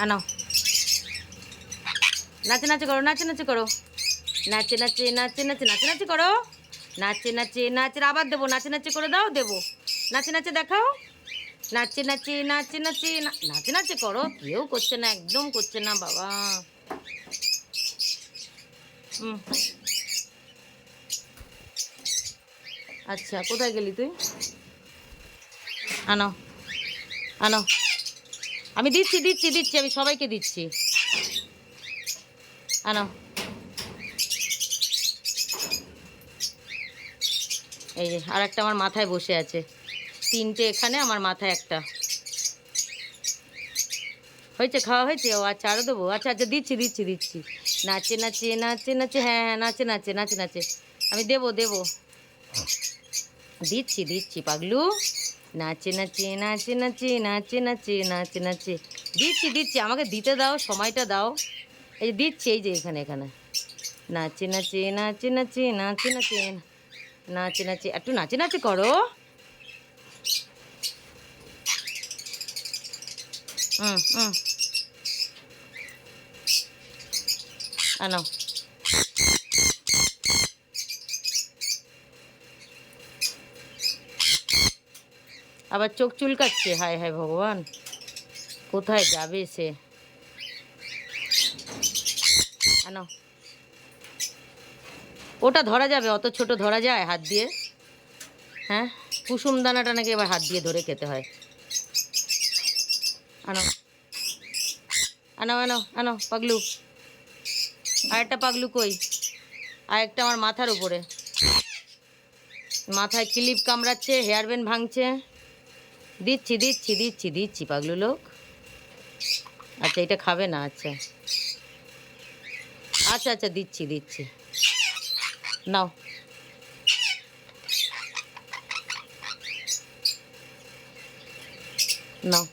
আনো, নাচে নাচে করো, নাচে নাচে করো, নাচে নাচে নাচে নাচে নাচে নাচে করো, নাচে নাচে নাচে, আবার দেবো, নাচে নাচে করে দাও, দেবো, নাচে নাচে দেখাও, নাচে নাচে নাচে নাচে নাচে নাচে করো। কেউ করছে না, একদম করছে না বাবা। হুম, আচ্ছা কোথায় গেলি তুই? আনো, আনো, আমি দিচ্ছি দিচ্ছি দিচ্ছি, আমি সবাইকে দিচ্ছি। আনো, এই যে আর একটা আমার মাথায় বসে আছে, তিনটে এখানে, আমার মাথায় একটা। হয়েছে, খাওয়া হয়েছে? ও আচ্ছা, আরও দেবো, আচ্ছা আচ্ছা, দিচ্ছি দিচ্ছি দিচ্ছি। নাচে নাচে নাচে নাচে, হ্যাঁ হ্যাঁ, নাচে নাচে নাচে নাচে, আমি দেবো দেবো, দিচ্ছি দিচ্ছি পাগলু, নাচে নাচে নাচে নাচে নাচে নাচে নাচে নাচে, দিচ্ছি দিচ্ছি, আমাকে দিতে দাও, সময়টা দাও। এই যে দিচ্ছি, এই যে এখানে এখানে, নাচে নাচে নাচে নাচে নাচে নাচে নাচে নাচে, একটু নাচে নাচে করো। হুম হুম, আনো, আবার চোখ চুলকাচ্ছে, হায় হায় ভগবান, কোথায় যাবে সে? আনো, ওটা ধরা যাবে? অত ছোট ধরা যায় হাত দিয়ে? হ্যাঁ, কুসুম দানাটা নাকি এবার হাত দিয়ে ধরে খেতে হয়। আনো, আনো আনো আনো পাগলু, আরেকটা পাগলু কই? আরেকটা আমার মাথার উপরে, মাথায় ক্লিপ কামড়াচ্ছে, হেয়ার ব্যান্ড ভাঙছে। দিচ্ছি দিচ্ছি দিচ্ছি দিচ্ছি পাগলু লোক। আচ্ছা, এটা খাবে না? আচ্ছা আচ্ছা আচ্ছা, দিচ্ছি দিচ্ছি, নাও, নাও।